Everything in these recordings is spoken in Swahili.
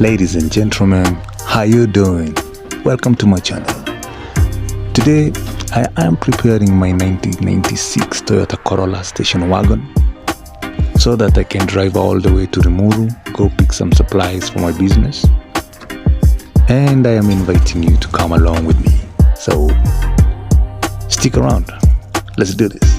Ladies and gentlemen, how you doing? Welcome to my channel. Today I am preparing my 1996 Toyota Corolla station wagon so that I can drive all the way to Limuru, go pick some supplies for my business. And I am inviting you to come along with me. So stick around. Let's do this.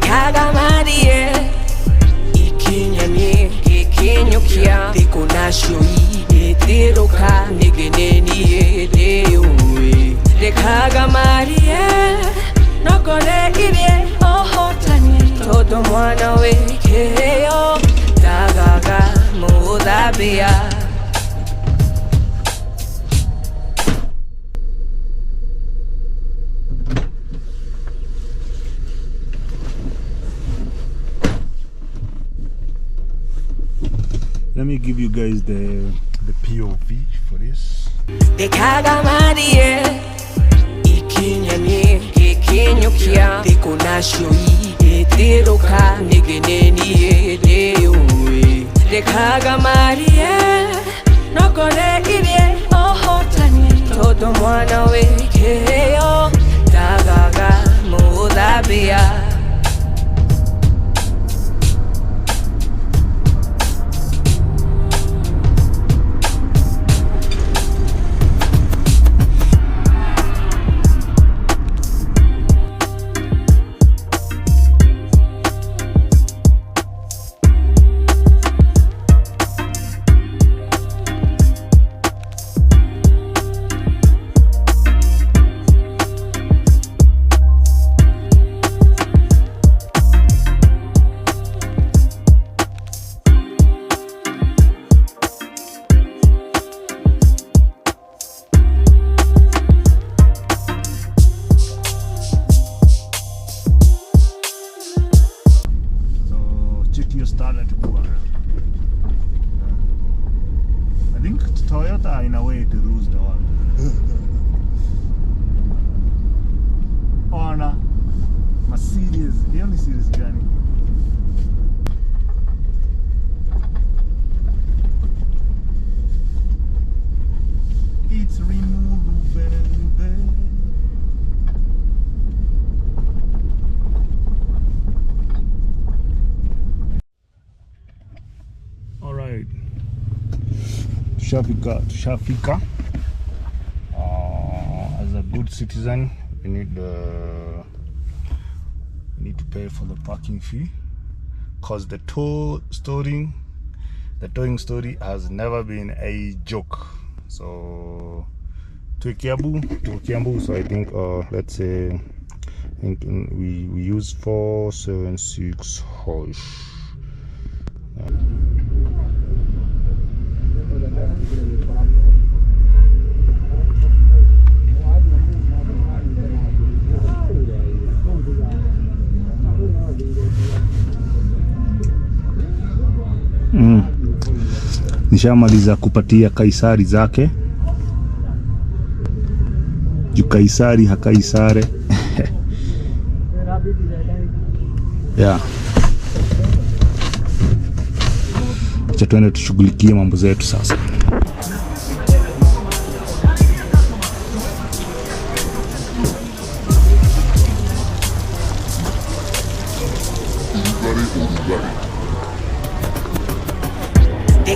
Kaga Marie, ikinyanye, ikinyokia, tikonasho iteroka, negeneni edewe. Kaga Marie, nokore irie, ohotani, todo mwana wekeyo, tagaga modabea. Let me give you guys the POV for this. Kaga Marie, ikinyanye, ikinyokia, tikonasho iteroka, negeneni edewe. Kaga Marie, nokore irie, ohotani, todo mwana wekeyo, tagaga modabea. I think Toyota in a way to lose the one. Ona Mercedes, the only series gani. It's Limuru, baby. Alright, Shafika. As a good citizen, we need to pay for the parking fee, cause the towing story has never been a joke. So to Kiambu, so I think let's say we use 476 horse. Nishamaliza kupatia Kaisari zake. Juu Kaisari hakaisare. Yeah. Acha tuende tushughulikie mambo zetu sasa.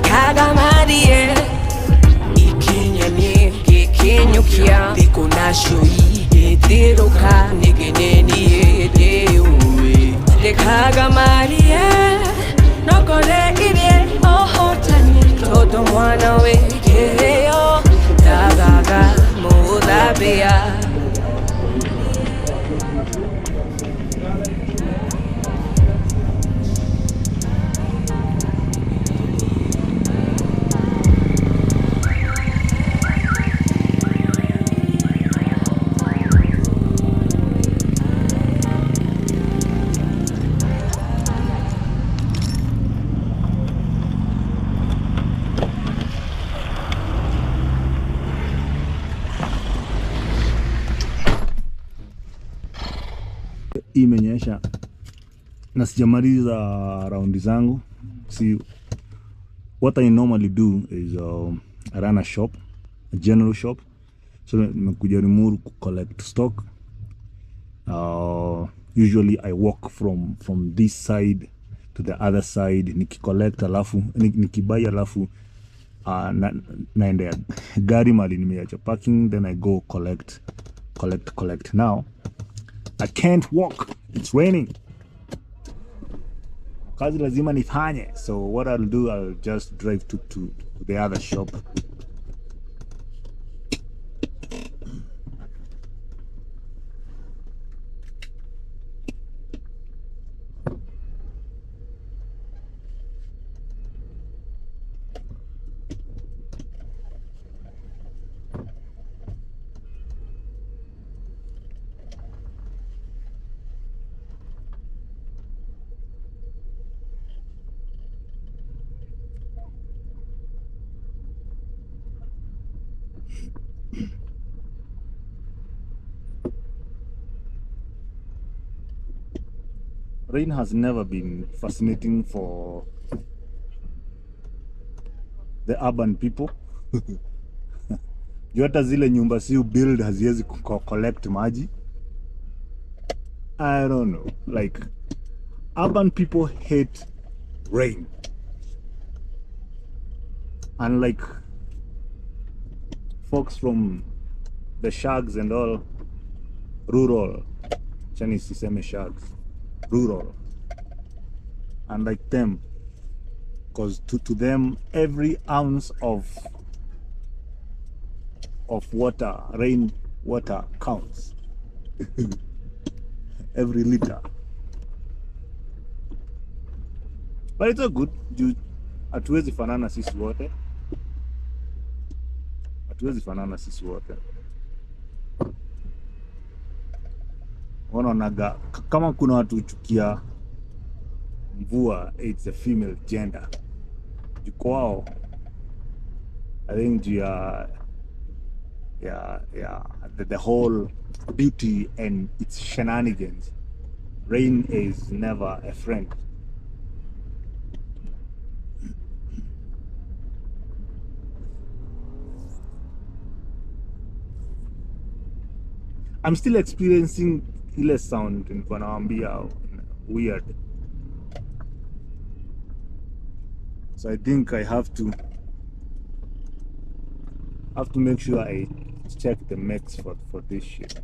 Kaga Marie, ikinyanye, ikinyokia, tikonasho iteroka, negeneni edewe. Kaga Marie, nokore irie, ohotani, todo mwana wekeyo, tagaga modabea. miti imenyesha na sijamaliza raundi zangu. See, what I normally do is I run a shop, a general shop. So nimekuja Limuru to collect stock. Usually I walk from this side to the other side, nikicollect alafu nikibuy alafu naenda gari mali nimeacha parking, then I go collect. Now I can't walk, it's raining, kazi lazima nifanye. So what I'll do, I'll just drive to the other shop. Rain has never been fascinating for the urban people. Juu hata zile nyumba si build haziwezi collect maji. I don't know, like urban people hate rain. Unlike folks from the shags and all, rural, chani siseme shags, rural, unlike them, because to them every ounce of water, rain water counts. Every liter. But it's all good. Hatuwezi fanana sisi wote. Wanaonaga kama kuna watu huchukia mvua, it's a female gender. Kwao I think the whole beauty and its shenanigans, rain is never a friend. I'm still experiencing ile sound nilikuwa nawaambia weird. So I think I have to make sure I check the mix for this shit.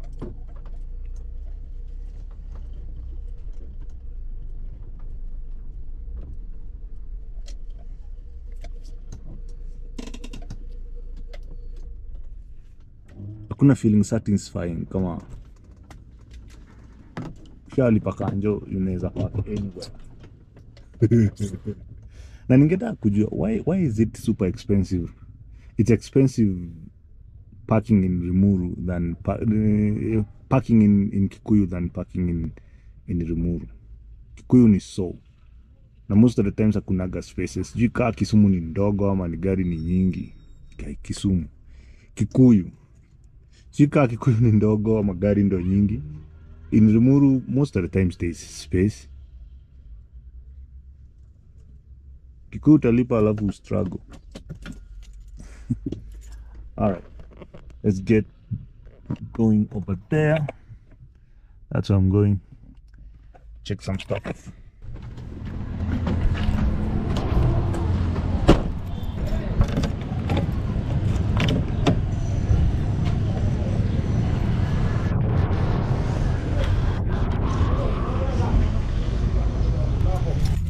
Hakuna feeling satisfying kama shali pakanjo unaweza park anywhere. Na ningetaka kujua why is it super expensive? It's expensive parking in Limuru than parking in Kikuyu than parking in Limuru. Kikuyu ni so, na most of the times hakunaga spaces. Sijui kaa Kisumu ni ndogo ama ni gari ni nyingi. Kisumu, Kikuyu, sijui kaa Kikuyu ni ndogo ama gari ndo nyingi. In Limuru most of the times there's space. Kikuyu utalipa alafu struggle. All right, let's get going over there. That's where I'm going. Check some stuff.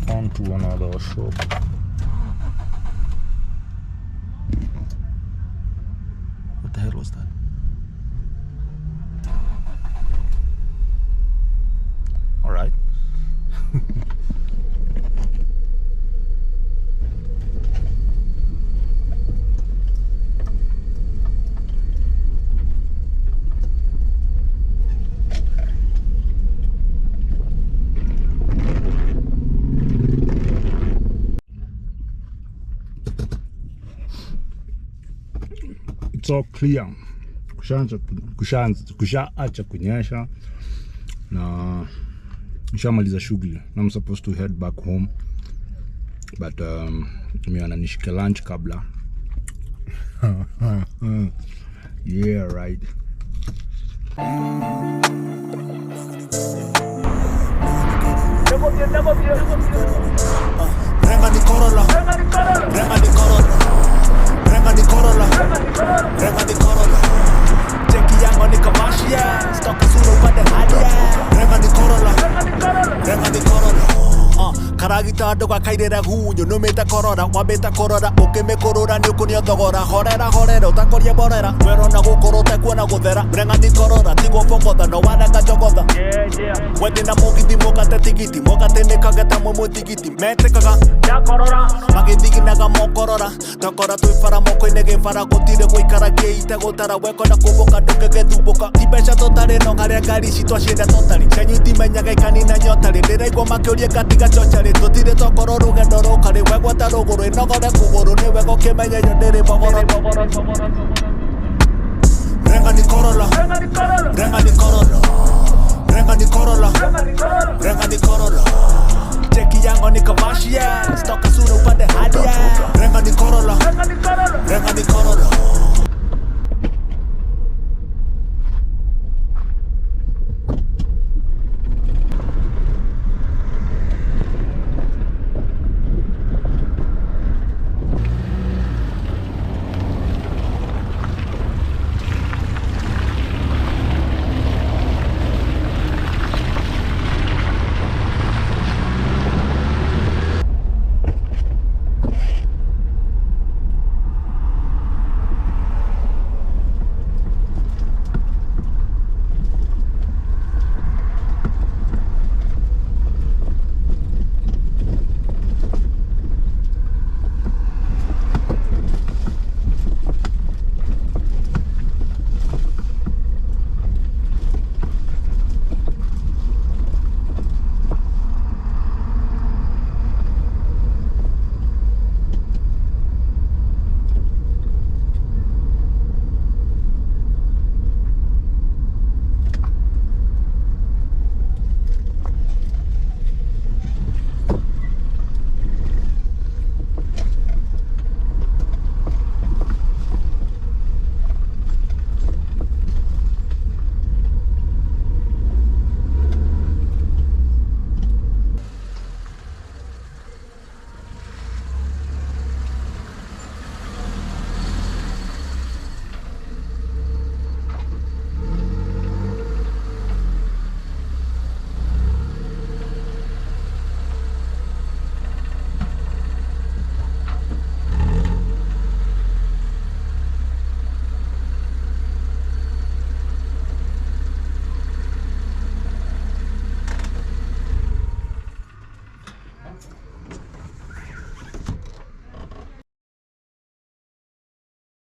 On to another shop. What the hell was that? All right. It's all clear. Kushaacha kunyesha na nishamaliza shughuli. I'm supposed to head back home, but miana nishike lunch kabla. Yeah, right. Renga ni Corolla, renga ni Corolla, renga ni Corolla, renga ni Corolla. Cheki yangu ni Kavashia, stock sura upande hadia. Renga ni Corolla, renga ni Corolla. Karagita ando gakairera gunyo numita Corolla, wabeta Corolla, ukime Corolla ni ukunio thogora, horera utakoria borera, wero na gukoro tekuona guthera. Renga ni Corolla, tigo fogotha no wanaga jogotha. Wendi na mugithi mugate tigiti, mugate ni kageta mu mutigiti, metekaga ya Corolla, magithiginaga mokorora, takora twifara moko-ini gifara gutire guikara giite gutara weko na kubuka ndungegethumbuka. Tibeca totari no haria ngari ici twacinde totari, cenyu itimenyaga ikanina nyotari, ndiraigua makiuria ngatiga chochari, tutire tokoro rugendo rukari, wegwata ruguru inogore kuguru, ni wego kimenya yo ndiri bogoro. Renga ni Corolla, renga ni Corolla, renga ni Corolla, renga ni Corolla. Cheki yangu ni Kavashia, stock sura upande hadia. Renga ni Corolla, renga ni